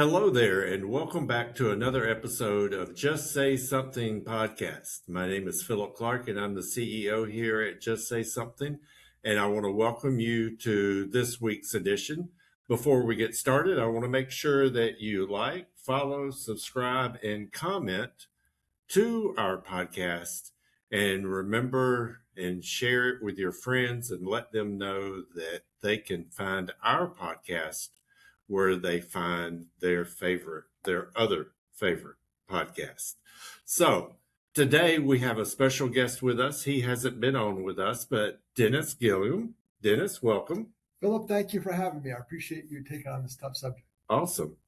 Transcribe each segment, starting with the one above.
Hello there, and welcome back to another episode of Just Say Something podcast. My name is Philip Clark, and I'm the CEO here at Just Say Something, and I want to welcome you to this week's edition. Before we get started, I want to make sure that you like, follow, subscribe, and comment to our podcast, and remember and share it with your friends and let them know that they can find our podcast where they find their other favorite podcast. So today we have a special guest with us. He hasn't been on with us, but Dennis Gillan. Dennis, welcome. Philip, thank you for having me. I appreciate you taking on this tough subject. Awesome.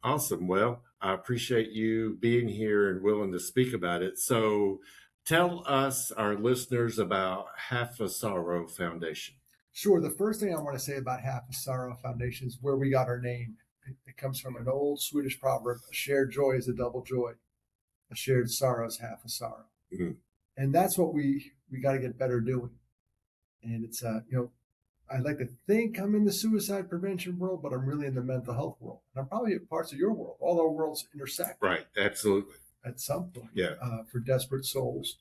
Well, I appreciate you being here and willing to speak about it. So tell us, our listeners, about Half a Sorrow Foundation. Sure. The first thing I want to say about Half a Sorrow Foundation is where we got our name. It comes from an old Swedish proverb: a shared joy is a double joy, a shared sorrow is half a sorrow. Mm-hmm. And that's what we got to get better doing. And it's, I like to think I'm in the suicide prevention world, but I'm really in the mental health world. And I'm probably in parts of your world. All our worlds intersect. Right. Absolutely. At some point. Yeah. For desperate souls,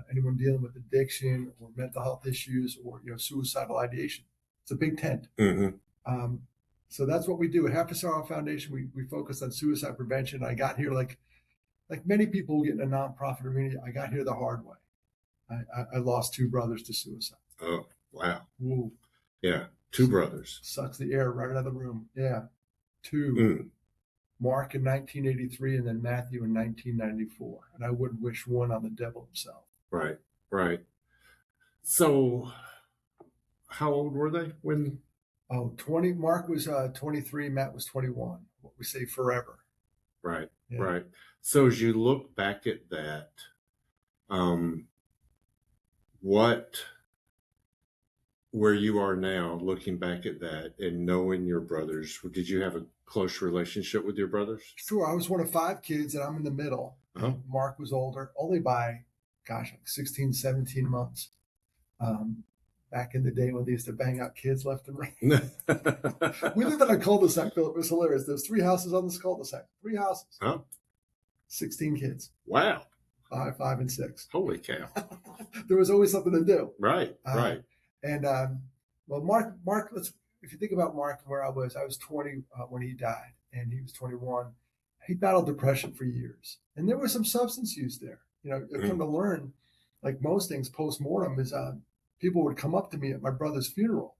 anyone dealing with addiction or mental health issues or, suicidal ideation. It's a big tent. Mm-hmm. So that's what we do at Half a Sorrow Foundation. We focus on suicide prevention. I got here like many people who get in a nonprofit arena. I got here the hard way. I lost two brothers to suicide. Oh, wow. Ooh. Yeah, two brothers. Sucks the air right out of the room. Yeah, two. Mark in 1983 and then Matthew in 1994. And I wouldn't wish one on the devil himself. Right. So how old were they when? 20. Mark was 23. Matt was 21. What we say forever. Right. So as you look back at that, where you are now, looking back at that and knowing your brothers, did you have a close relationship with your brothers? Sure. I was one of five kids and I'm in the middle. Uh-huh. Mark was older, only by, 16, 17 months. Back in the day when they used to bang out kids left and right. We lived in a cul-de-sac, Philip. It was hilarious. There's 3 houses on this cul-de-sac. 3 houses. Huh? 16 kids. Wow. 5 and 6. Holy cow. There was always something to do. Right. And Mark, if you think about Mark, where I was 20 when he died, and he was 21. He battled depression for years, and there was some substance use there. I've come to learn, like most things post-mortem, is people would come up to me at my brother's funeral,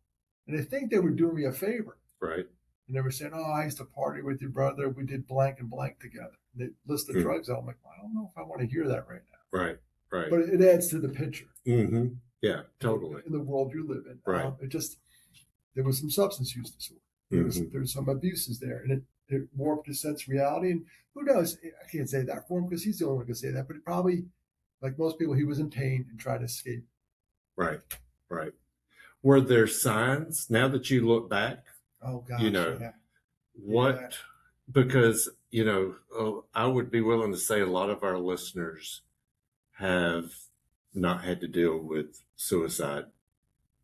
and they think they were doing me a favor. Right. And they were saying, "Oh, I used to party with your brother. We did blank and blank together." And they list the drugs out. I'm like, I don't know if I want to hear that right now. Right. But it adds to the picture. Mm-hmm. Yeah, totally. In the world you live in. Right. There was some substance use disorder. There was some abuses there, and it warped his sense of reality. And who knows? I can't say that for him because he's the only one who can say that. But it probably, like most people, he was in pain and tried to escape. Right. Were there signs now that you look back? Oh gosh, what? Yeah. Because I would be willing to say a lot of our listeners have not had to deal with suicide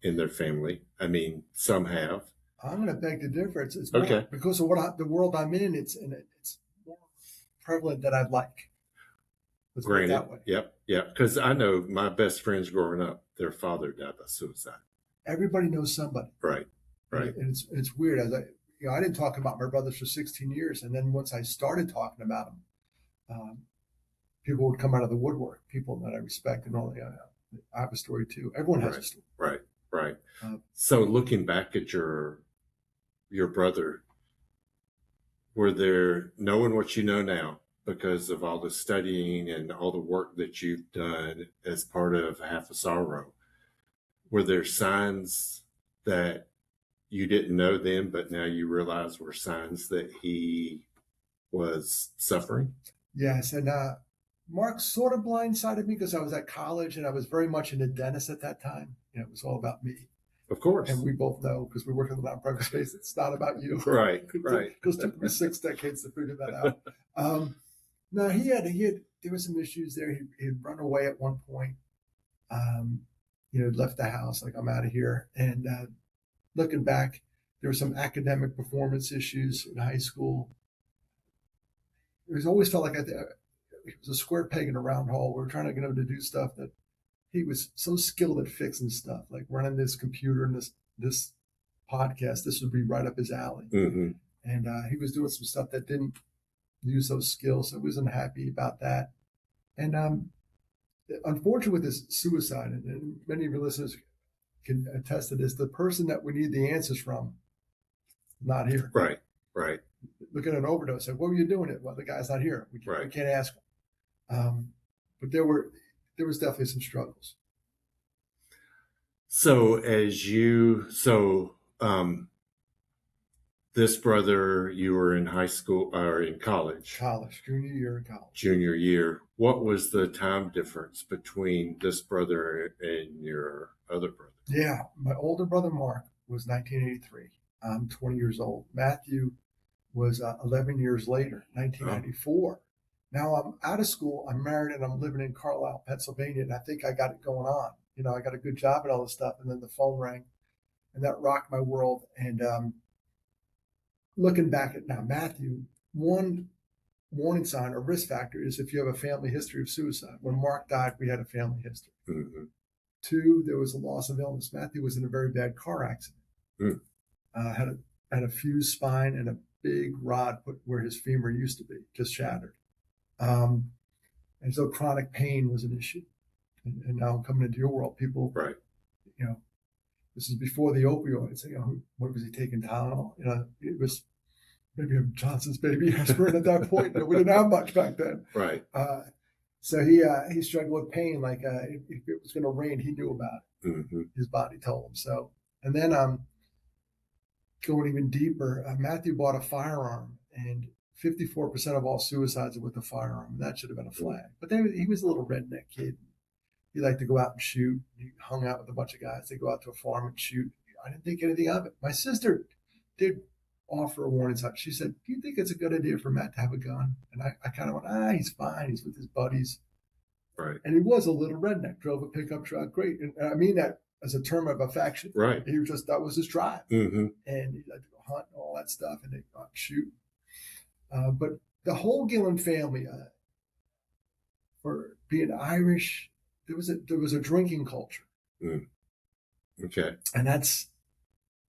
in their family. I mean, some have. I'm going to beg the difference. It's okay. Because of the world I'm in. It's more prevalent than I'd like. Let's put it that way. Yep. Because I know my best friends growing up, their father died by suicide. Everybody knows somebody. Right. And it's weird. As I didn't talk about my brothers for 16 years, and then once I started talking about them, people would come out of the woodwork. People that I respect and all. I have a story too. Everyone has a story. Right. So looking back at your brother, were there, knowing what you know now because of all the studying and all the work that you've done as part of Half a Sorrow, were there signs that you didn't know then, but now you realize were signs that he was suffering? Yes. And Mark sort of blindsided me because I was at college and I was very much into Dennis at that time. It was all about me. Of course. And we both know, because we work in the nonprofit space, it's not about you. Right. Because it took me 6 decades to figure that out. No, there were some issues there. He'd run away at one point. Left the house, like, I'm out of here. And looking back, there were some academic performance issues in high school. it was always felt like it was a square peg in a round hole. We were trying to get him to do stuff that he was so skilled at fixing stuff, like running this computer and this podcast. This would be right up his alley. Mm-hmm. And he was doing some stuff that didn't use those skills, so I wasn't happy about that. And unfortunately, with this suicide, and many of your listeners can attest to this, the person that we need the answers from, not here. Right, right. Look at an overdose. Say, what were you doing? Well, the guy's not here. We can't ask him. But there was definitely some struggles. So this brother, you were in high school or in college? Junior year in college. Junior year. What was the time difference between this brother and your other brother? Yeah, my older brother Mark was 1983. I'm 20 years old. Matthew was 11 years later, 1994. Oh. Now I'm out of school. I'm married and I'm living in Carlisle, Pennsylvania, and I think I got it going on. I got a good job and all this stuff. And then the phone rang, and that rocked my world. And looking back at now, Matthew, one warning sign or risk factor is if you have a family history of suicide. When Mark died, we had a family history. Mm-hmm. 2, there was a loss of illness. Matthew was in a very bad car accident. Mm. Had a fused spine and a big rod put where his femur used to be, just shattered. And so chronic pain was an issue. And now coming into your world, people, right. This is before the opioids. What was he taking, Tylenol? It was maybe Johnson's baby aspirin at that point. We didn't have much back then. Right. So he struggled with pain. Like if it was going to rain, he knew about it. Mm-hmm. His body told him so. And then going even deeper, Matthew bought a firearm, and 54% of all suicides are with a firearm. And that should have been a flag. But he was a little redneck kid. He liked to go out and shoot. He hung out with a bunch of guys. They go out to a farm and shoot. I didn't think anything of it. My sister did offer a warning sign. She said, do you think it's a good idea for Matt to have a gun? And I kind of went, he's fine. He's with his buddies. Right. And he was a little redneck, drove a pickup truck. Great. And I mean that as a term of affection. Right. He was that was his drive. Mm-hmm. And he liked to go hunt and all that stuff, and they shoot. But the whole Gillan family, for being Irish, there was a drinking culture. Mm. Okay. And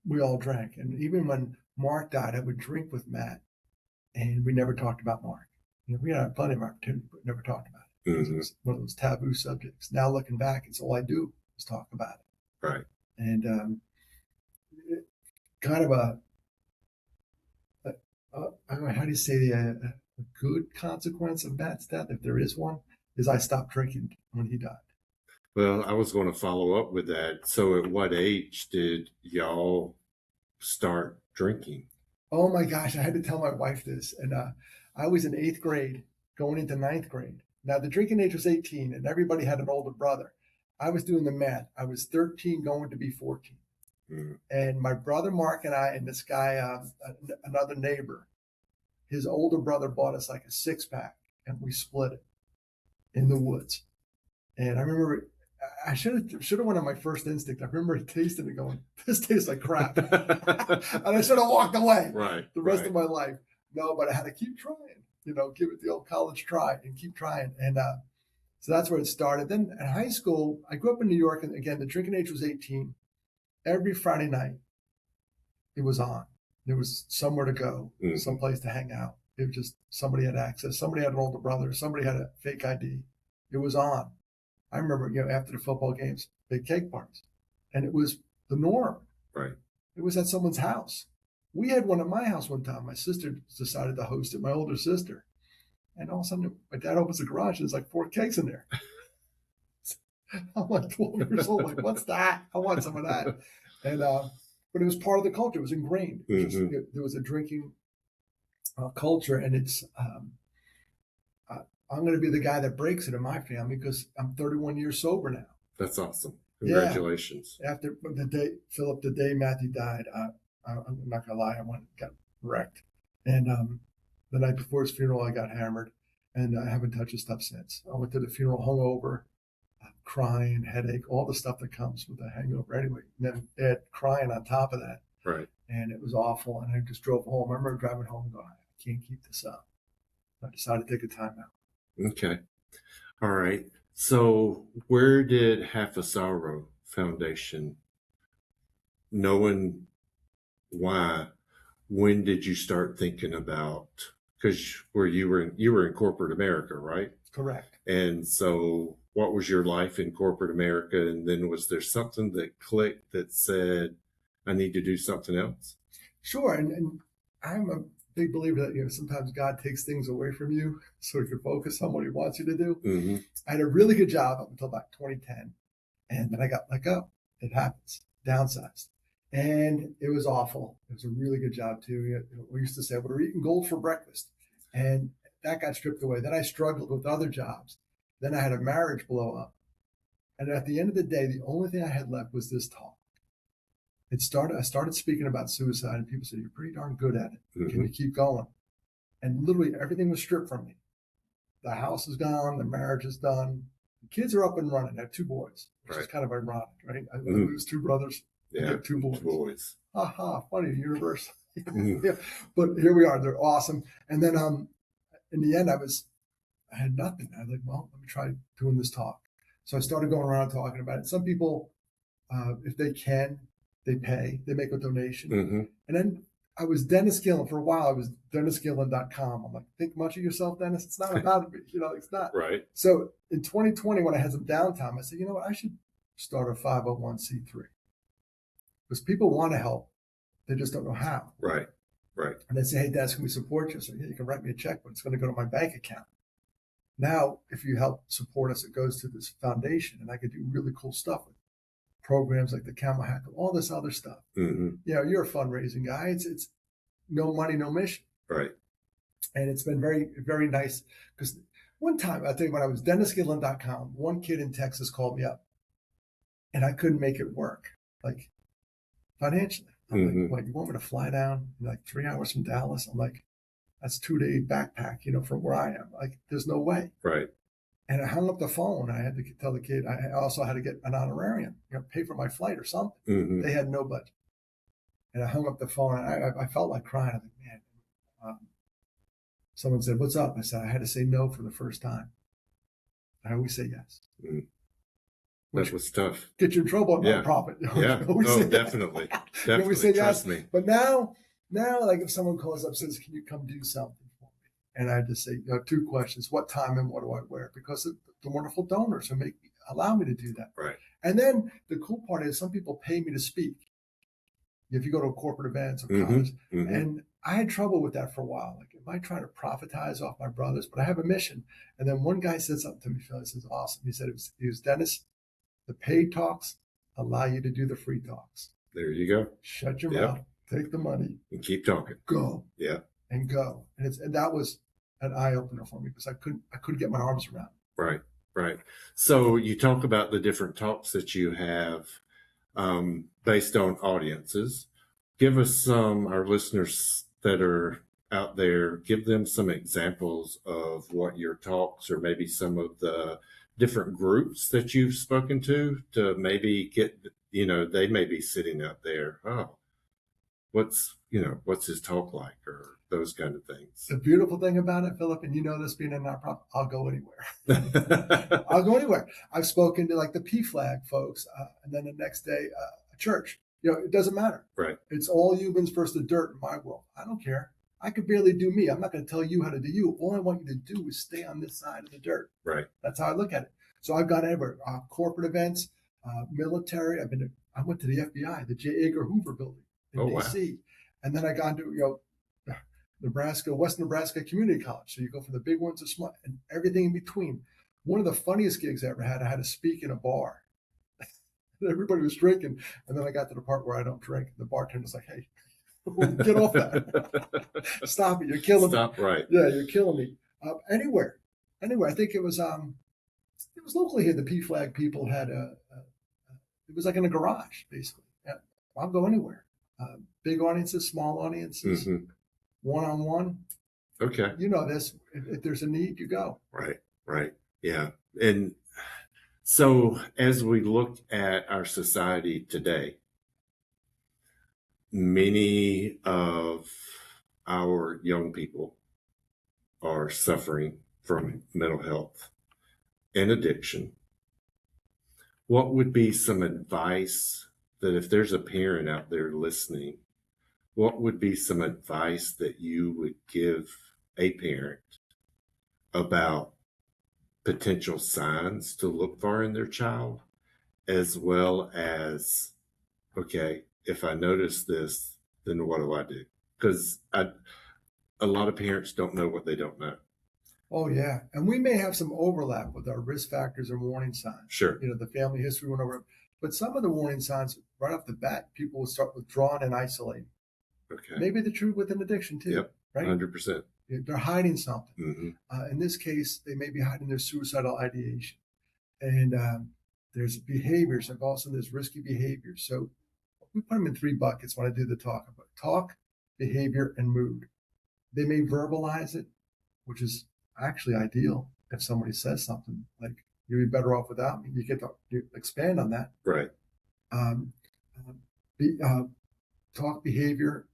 we all drank. And even when Mark died, I would drink with Matt, and we never talked about Mark. We had plenty of opportunity, but never talked about it. Mm-hmm. It was one of those taboo subjects. Now looking back, it's all I do is talk about it. Right. And kind of I don't know, how do you say a good consequence of Matt's death, if there is one, is I stopped drinking when he died. Well, I was going to follow up with that. So at what age did y'all start drinking? Oh my gosh, I had to tell my wife this. And I was in 8th grade going into 9th grade. Now the drinking age was 18 and everybody had an older brother. I was doing the math. I was 13 going to be 14. Mm-hmm. And my brother Mark and I and this guy, another neighbor, his older brother bought us like a 6-pack and we split it in the woods. And I remember I should have went on my first instinct. I remember tasting it going, this tastes like crap. And I should have walked away the rest of my life. No, but I had to keep trying, give it the old college try and keep trying. And so that's where it started. Then in high school, I grew up in New York. And again, the drinking age was 18. Every Friday night, it was on. There was somewhere to go, someplace to hang out. It was just somebody had access. Somebody had an older brother. Somebody had a fake ID. It was on. I remember, after the football games, big cake parties. And it was the norm. Right. It was at someone's house. We had one at my house one time. My sister decided to host it, my older sister. And all of a sudden, my dad opens the garage and there's like 4 cakes in there. I'm like 12 years old. Like, what's that? I want some of that. And but it was part of the culture. It was ingrained. There was a drinking culture, and it's I'm going to be the guy that breaks it in my family because I'm 31 years sober now. That's awesome. Congratulations. Yeah. After the day Matthew died, I'm not going to lie, got wrecked. And the night before his funeral, I got hammered, and I haven't touched his stuff since. I went to the funeral hungover, crying, headache, all the stuff that comes with a hangover anyway. And then add crying on top of that. Right. And it was awful. And I just drove home. I remember driving home going, I can't keep this up. I decided to take a time out. Okay. All right. So where did Half a Sorrow Foundation, knowing why, when did you start thinking about, because where you were in corporate America, right? Correct. And so what was your life in corporate America? And then was there something that clicked that said, I need to do something else? Sure. And I'm a big believer that, sometimes God takes things away from you so he can focus on what he wants you to do. Mm-hmm. I had a really good job up until about 2010. And then I got let go. It happens. Downsized. And it was awful. It was a really good job too. We used to say, we're eating gold for breakfast. And that got stripped away. Then I struggled with other jobs. Then I had a marriage blow up. And at the end of the day, the only thing I had left was this talk. I started speaking about suicide, and people said, you're pretty darn good at it. Mm-hmm. Can you keep going? And literally everything was stripped from me. The house is gone. The marriage is done. The kids are up and running. I have 2 boys, which is kind of ironic, right? I lose 2 brothers. I get 2 boys. 2 boys. Ha, funny, universe. Mm-hmm. Yeah. But here we are. They're awesome. And then in the end, I had nothing. I was like, well, let me try doing this talk. So I started going around talking about it. Some people, if they can, they pay. They make a donation. Mm-hmm. And then I was Dennis Gillan. For a while, I was DennisGillan.com. I'm like, think much of yourself, Dennis. It's not about me. It's not. Right. So in 2020, when I had some downtime, I said, you know what? I should start a 501c3. Because people want to help. They just don't know how. Right. And they say, hey, Dennis, can we support you? So yeah, you can write me a check, but it's going to go to my bank account. Now, if you help support us, it goes to this foundation, and I could do really cool stuff with programs like the Camel Hackle, all this other stuff. Mm-hmm. You're a fundraising guy. It's no money, no mission. Right. And it's been very, very nice. Because one time, I think when I was DennisGillan.com, one kid in Texas called me up, and I couldn't make it work, like financially. I'm like, you want me to fly down like 3 hours from Dallas? I'm like, that's 2-day backpack, from where I am. Like, there's no way. Right. And I hung up the phone. I had to tell the kid, I also had to get an honorarium, pay for my flight or something. Mm-hmm. They had no budget. And I hung up the phone, and I felt like crying. I was like, man. Someone said, what's up? I said, I had to say no for the first time. I always say yes. Mm. That was tough. Get you in trouble on my profit. Yeah. Definitely. Definitely. Say Trust yes. me. But now, like if someone calls up and says, can you come do something for me? And I just say, 2 questions: what time and what do I wear? Because of the wonderful donors who allow me to do that. Right. And then the cool part is some people pay me to speak. If you go to corporate events or conferences, and I had trouble with that for a while. Like, am I trying to profitize off my brothers? But I have a mission. And then one guy said something to me, Phil. He says, awesome. He said, it was Dennis, the paid talks allow you to do the free talks. There you go. Shut your mouth, take the money, and keep talking. Go. Yeah. And go. And that was an eye opener for me because I couldn't get my arms around it. Right. So you talk about the different talks that you have based on audiences. Give us our listeners that are out there, give them some examples of what your talks or maybe some of the different groups that you've spoken to maybe get, they may be sitting out there, what's his talk like, or those kind of things. The beautiful thing about it, Philip, and this being a nonprofit, I'll go anywhere. I'll go anywhere. I've spoken to like the PFLAG folks, and then the next day, a church. It doesn't matter. Right. It's all humans versus the dirt in my world. I don't care. I could barely do me. I'm not going to tell you how to do you. All I want you to do is stay on this side of the dirt. Right. That's how I look at it. So I've gone everywhere. Corporate events, military. I went to the FBI, the J. Edgar Hoover building in DC. Wow. And then I got to, West Nebraska Community College. So you go from the big ones to small and everything in between. One of the funniest gigs I ever had, I had to speak in a bar. Everybody was drinking. And then I got to the part where I don't drink. The bartender's like, hey, get off that. Stop it. You're killing me. Stop, right. Yeah, you're killing me. Anywhere. I think it was locally here. The PFLAG people had it was like in a garage, basically. Yeah, I'll go anywhere. Big audiences, small audiences, one-on-one. Okay. You know this. If there's a need, you go. Right. Yeah. And so as we look at our society today, many of our young people are suffering from mental health and addiction, what would be some advice that if there's a parent out there listening, what would be some advice that you would give a parent about potential signs to look for in their child, as well as, okay, if I notice this, then what do I do? Because a lot of parents don't know what they don't know. Oh, yeah. And we may have some overlap with our risk factors and warning signs. Sure. The family history went over. But some of the warning signs, right off the bat, people will start withdrawing and isolating. Okay. Maybe the truth with an addiction, too. Yep. Right? 100%. They're hiding something. Mm-hmm. In this case, they may be hiding their suicidal ideation. And there's behaviors, and also there's risky behaviors. So we put them in 3 buckets when I do the talk about talk, behavior, and mood. They may verbalize it, which is actually ideal. If somebody says something like, you'd be better off without me, you get to expand on that. Right. Talk, behavior,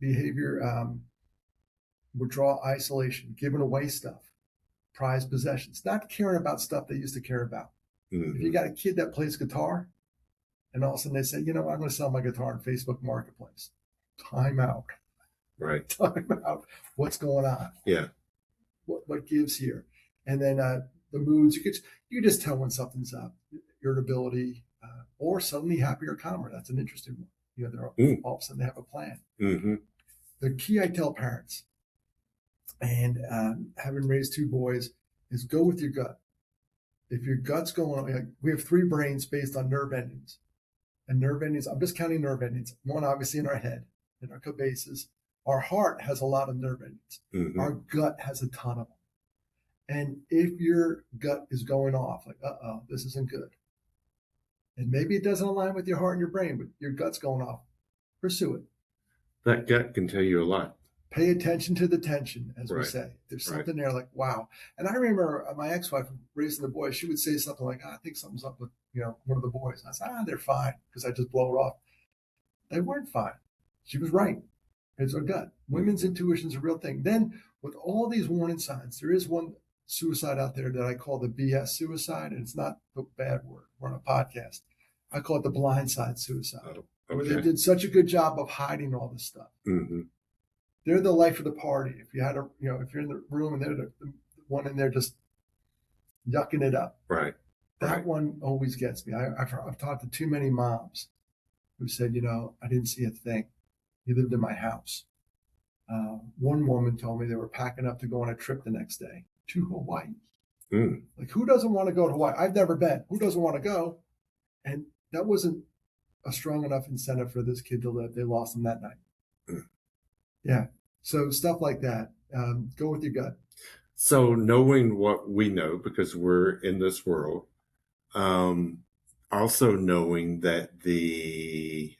withdrawal, isolation, giving away stuff, prized possessions, not caring about stuff they used to care about. Mm-hmm. If you got a kid that plays guitar and all of a sudden they say, I'm going to sell my guitar on Facebook Marketplace. Time out. Right. Time out. What's going on? Yeah. What gives here? And then the moods, you just tell when something's up, irritability, or suddenly happy or calmer. That's an interesting one. They're all of a sudden they have a plan. Mm-hmm. The key I tell parents, and having raised 2 boys, is go with your gut. If your gut's going on, like, we have 3 brains based on nerve endings. And nerve endings, I'm just counting nerve endings. One obviously in our head, in our cabeces. Our heart has a lot of nerve endings. Mm-hmm. Our gut has a ton of them. And if your gut is going off, like, this isn't good. And maybe it doesn't align with your heart and your brain, but your gut's going off, pursue it. That gut can tell you a lot. Pay attention to the tension, as Right. we say. There's something there like, wow. And I remember my ex-wife raising the boys, she would say something like, I think something's up with, one of the boys. And I said, they're fine, because I just blow it off. They weren't fine. She was right. It's our gut. Women's intuition is a real thing. Then with all these warning signs, there is one suicide out there that I call the BS suicide, and it's not the bad word. We're on a podcast. I call it the blindside suicide, okay. where they did such a good job of hiding all this stuff. Mm-hmm. They're the life of the party. If you had if you're in the room and they're the one in there just yucking it up, right? That one always gets me. I've talked to too many moms who said, I didn't see a thing. He lived in my house. One woman told me they were packing up to go on a trip the next day to Hawaii. Like, who doesn't want to go to Hawaii? I've never been. Who doesn't want to go? And that wasn't a strong enough incentive for this kid to live. They lost him that night. Yeah. So stuff like that. Go with your gut. So knowing what we know, because we're in this world, also knowing that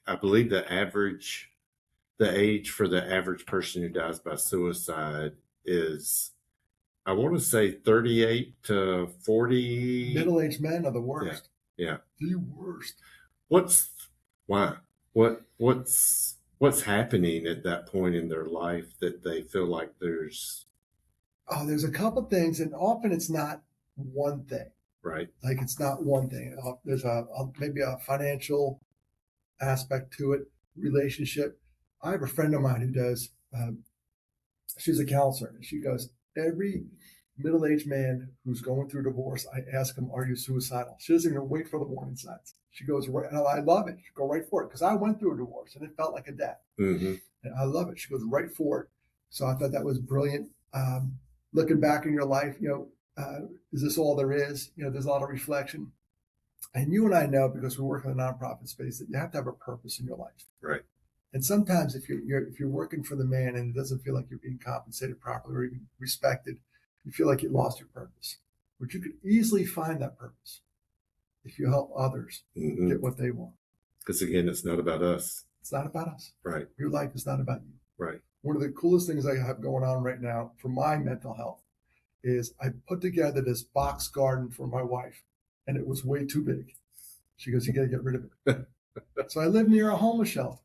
I believe the age for the average person who dies by suicide is, I want to say 38 to 40. Middle-aged men are the worst. Yeah. The worst. What's happening at that point in their life that they feel like there's a couple things, and often it's not one thing. Right. Like, it's not one thing. There's maybe a financial aspect to it, relationship. I have a friend of mine who does, she's a counselor, and she goes, every middle-aged man who's going through divorce, I ask him, are you suicidal? She doesn't even wait for the warning signs. She goes, right, and I love it. She go right for it, because I went through a divorce, and it felt like a death. Mm-hmm. And I love it. She goes right for it. So I thought that was brilliant. Looking back in your life, is this all there is? There's a lot of reflection. And you and I know, because we work in the nonprofit space, that you have to have a purpose in your life. Right. And sometimes if you're working for the man and it doesn't feel like you're being compensated properly or even respected, you feel like you lost your purpose. But you could easily find that purpose if you help others get what they want. Because again, it's not about us. It's not about us. Right. Your life is not about you. Right. One of the coolest things I have going on right now for my mental health is I put together this box garden for my wife, and it was way too big. She goes, you got to get rid of it. So I live near a homeless shelter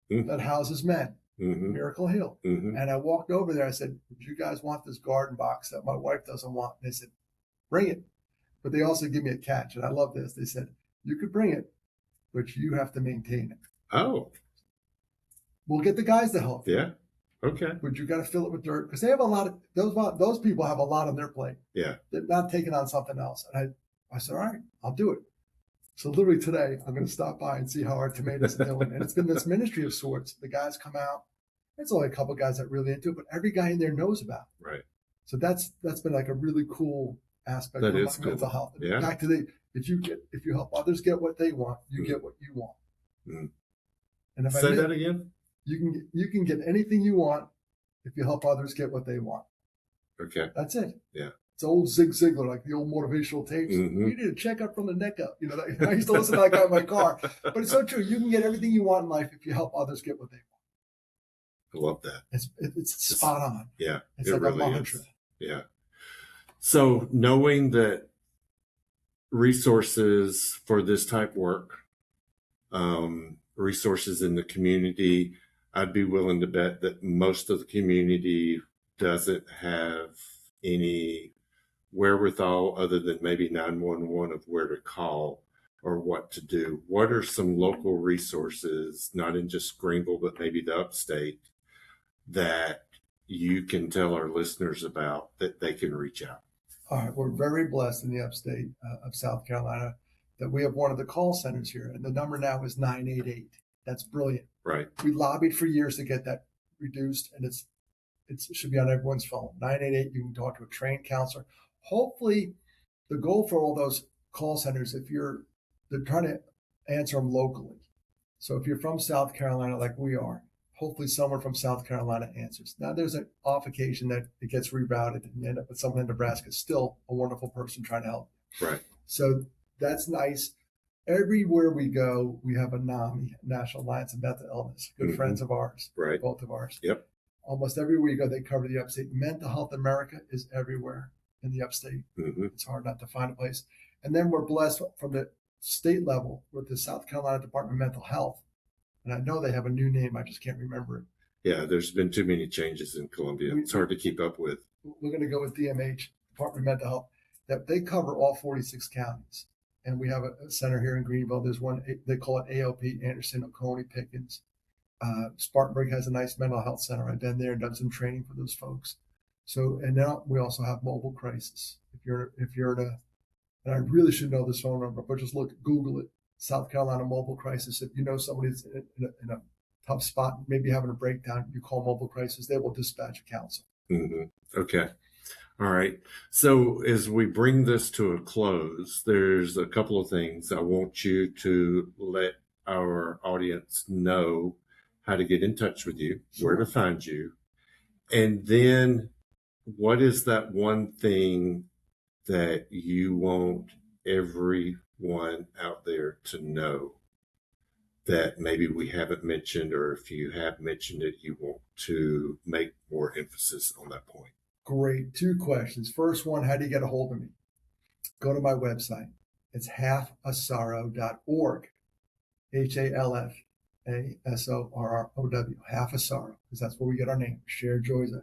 that houses men. Miracle Hill. And I walked over there. I said, "Would you guys want this garden box that my wife doesn't want?" And they said, "Bring it." But they also give me a catch. And I love this. They said, "You could bring it, but you have to maintain it." Oh. We'll get the guys to help. Yeah. Okay. But you got to fill it with dirt because they have a lot of those people have a lot on their plate. Yeah. They're not taking on something else. And I said, "All right, I'll do it." So literally today, I'm going to stop by and see how our tomatoes are doing. And it's been this ministry of sorts. The guys come out. There's only a couple of guys that really into it, but every guy in there knows about it. Right. So that's been like a really cool aspect of my mental health. Yeah. Back to if you help others get what they want, you get what you want. And if Say that again. You can get anything you want if you help others get what they want. Okay. That's it. Yeah. It's old Zig Ziglar, like the old motivational tapes. You need a checkup from the neck up. You know, I used to listen to that guy in my car. But it's so true. You can get everything you want in life if you help others get what they want. I love that. It's spot on. Yeah. It's like really a mantra. Yeah. So knowing that resources for this type work, resources in the community, I'd be willing to bet that most of the community doesn't have any wherewithal other than maybe 911 of where to call or what to do. What are some local resources, not in just Greenville, but maybe the upstate, that you can tell our listeners about that they can reach out? All right. We're very blessed in the upstate of South Carolina that we have one of the call centers here, and the number now is 988. That's brilliant. Right. We lobbied for years to get that reduced, and it should be on everyone's phone. 988, you can talk to a trained counselor. Hopefully, the goal for all those call centers, they're trying to answer them locally. So if you're from South Carolina, like we are, hopefully someone from South Carolina answers. Now, there's an off occasion that it gets rerouted and you end up with someone in Nebraska, still a wonderful person trying to help. Right. So that's nice. Everywhere we go, we have a NAMI, National Alliance of Mental Illness, good friends of ours, right? Both of ours. Yep. Almost everywhere we go, they cover the upstate. Mental Health America is everywhere in the upstate. It's hard not to find a place. And then we're blessed from the state level with the South Carolina Department of Mental Health. And I know they have a new name. I just can't remember it. Yeah, there's been too many changes in Columbia. It's hard to keep up with. We're going to go with DMH, Department of Mental Health, that they cover all 46 counties. And we have a center here in Greenville. There's one, they call it AOP, Anderson, Oconee, Pickens. Spartanburg has a nice mental health center. I've been there and done some training for those folks. So, and now we also have mobile crisis. If you're in and I really should know this phone number, but just Google it, South Carolina mobile crisis. If you know somebody that's in a tough spot, maybe having a breakdown, you call mobile crisis, they will dispatch a counsel. Okay. All right. So as we bring this to a close, there's a couple of things I want you to let our audience know how to get in touch with you, where to find you, and then what is that one thing that you want everyone out there to know that maybe we haven't mentioned, or if you have mentioned it, you want to make more emphasis on that point? Great. 2 questions. First one, how do you get a hold of me? Go to my website. It's halfasorrow.org. HALFASORROW. Half a Sorrow, because that's where we get our name. Shared joy is a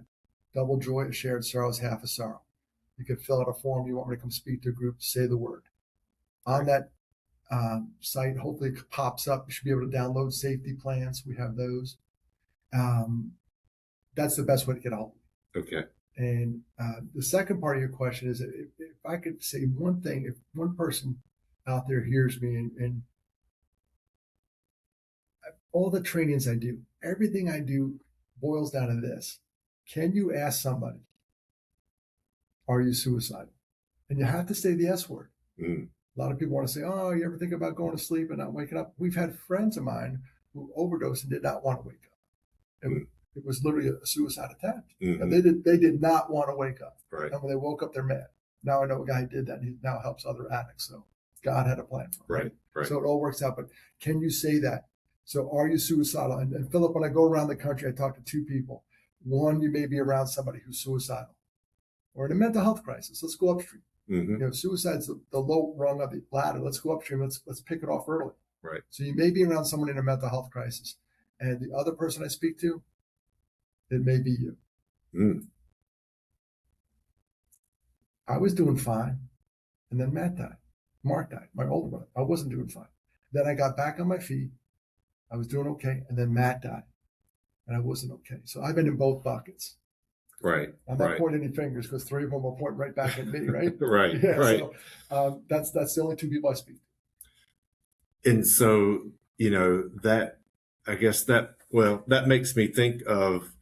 double joy. A shared sorrow is half a sorrow. You can fill out a form. You want me to come speak to a group, say the word. On that site, hopefully it pops up. You should be able to download safety plans. We have those. That's the best way to get a hold of me. Okay. And the second part of your question is, if I could say one thing, if one person out there hears me and all the trainings I do, everything I do boils down to this. Can you ask somebody, are you suicidal? And you have to say the S word. A lot of people want to say, oh, you ever think about going to sleep and not waking up? We've had friends of mine who overdosed and did not want to wake up. It was literally a suicide attempt. And they did not want to wake up. Right. And when they woke up, they're mad. Now I know a guy who did that, and he now helps other addicts. So God had a plan for him. Right. So it all works out. But can you say that? So are you suicidal? And Philip, when I go around the country, I talk to 2 people. One, you may be around somebody who's suicidal or in a mental health crisis. Let's go upstream. Suicide's the low rung of the ladder. Let's go upstream. Let's pick it off early. Right. So you may be around someone in a mental health crisis. And the other person I speak to, It may be you. Mm. I was doing fine. And then Matt died. Mark died, my older brother. I wasn't doing fine. Then I got back on my feet. I was doing okay. And then Matt died. And I wasn't okay. So I've been in both buckets. Right. I'm not pointing any fingers because 3 of them are pointing right back at me, right? Right. Yeah, Right. So that's the only 2 people I speak to. And so, that, I guess that makes me think of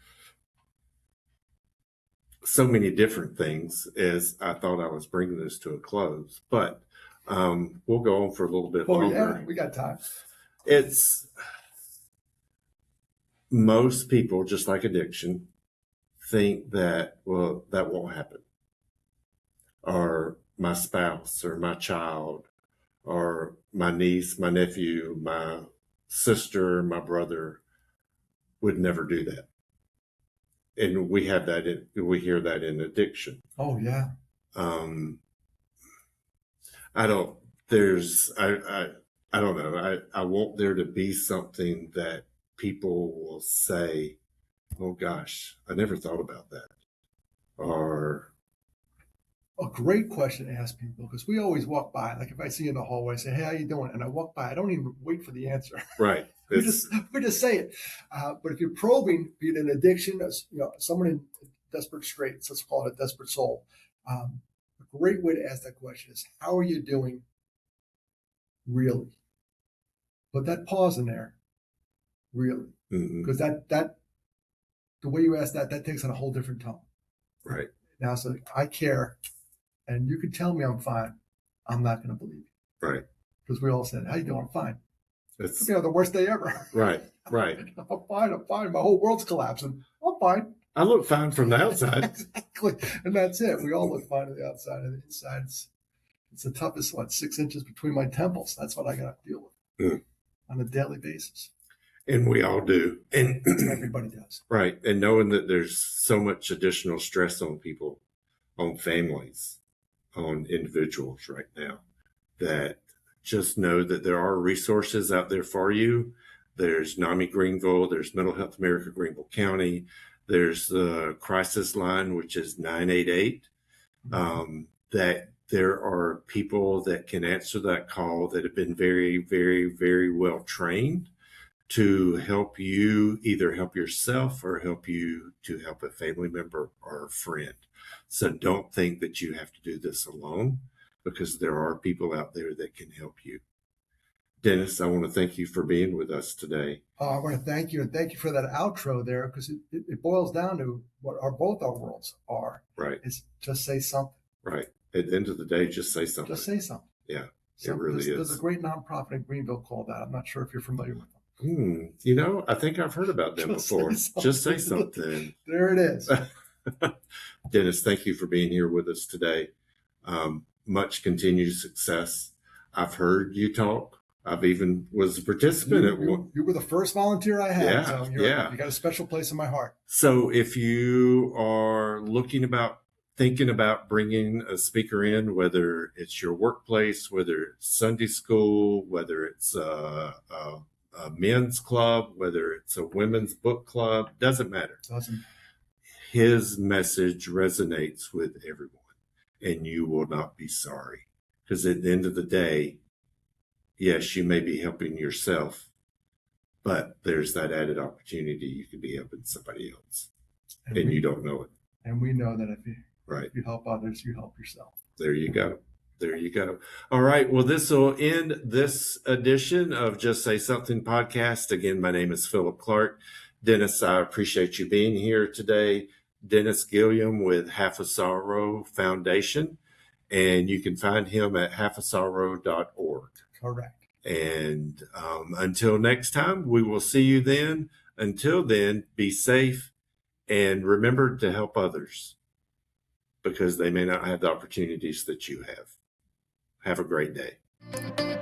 so many different things as I thought I was bringing this to a close, but we'll go on for a little bit longer. Yeah, we got time. It's most people, just like addiction, think that, well, that won't happen. Or my spouse or my child or my niece, my nephew, my sister, my brother would never do that. And we hear that in addiction. Oh yeah. I don't know. I want there to be something that people will say, oh gosh, I never thought about that. Or a great question to ask people, because we always walk by. Like if I see you in the hallway, I say, "Hey, how you doing?" And I walk by, I don't even wait for the answer. Right. we just say it. But if you're probing, be it an addiction, someone in desperate straits, let's call it a desperate soul. A great way to ask that question is, "How are you doing?" Really. Put that pause in there. Really, because that the way you ask that takes on a whole different tone. Right. Now, so I care. And you can tell me I'm fine. I'm not going to believe you. Right. Because we all said, how you doing? I'm fine. It's the worst day ever. Right. Right. I'm fine. My whole world's collapsing. I'm fine. I look fine from the outside. Exactly. And that's it. We all look fine on the outside. And the inside, it's the toughest, 6 inches between my temples. That's what I got to deal with on a daily basis. And we all do. And everybody does. Right. And knowing that there's so much additional stress on people, on families, on individuals right now, that just know that there are resources out there for you. There's NAMI Greenville, there's Mental Health America Greenville County, there's the crisis line, which is 988, that there are people that can answer that call that have been very, very, very well trained to help you, either help yourself or help you to help a family member or a friend. So don't think that you have to do this alone, because there are people out there that can help you. Dennis, I want to thank you for being with us today. I want to thank you, and thank you for that outro there, because it boils down to what both our worlds are. Right. It's just say something. Right. At the end of the day, just say something. Just say something. Yeah, it really is. There's a great nonprofit in Greenville called that. I'm not sure if you're familiar with them. I think I've heard about them before. Just say something. There it is. Dennis, thank you for being here with us today. Much continued success. I've heard you talk. I've even was a participant at one. You were the first volunteer I had. Yeah, so you got a special place in my heart. So if you are thinking about bringing a speaker in, whether it's your workplace, whether it's Sunday school, whether it's a men's club, whether it's a women's book club, doesn't matter. His message resonates with everyone, and you will not be sorry. Because at the end of the day, yes, you may be helping yourself, but there's that added opportunity you could be helping somebody else, and you don't know it. And we know that if you help others, you help yourself. There you go. There you go. All right. Well, this will end this edition of Just Say Something podcast. Again, my name is Philip Clark. Dennis, I appreciate you being here today. Dennis Gillan with Half a Sorrow Foundation, and you can find him at halfasorrow.org. Correct. And until next time, we will see you then. Until then, be safe and remember to help others, because they may not have the opportunities that you have. Have a great day.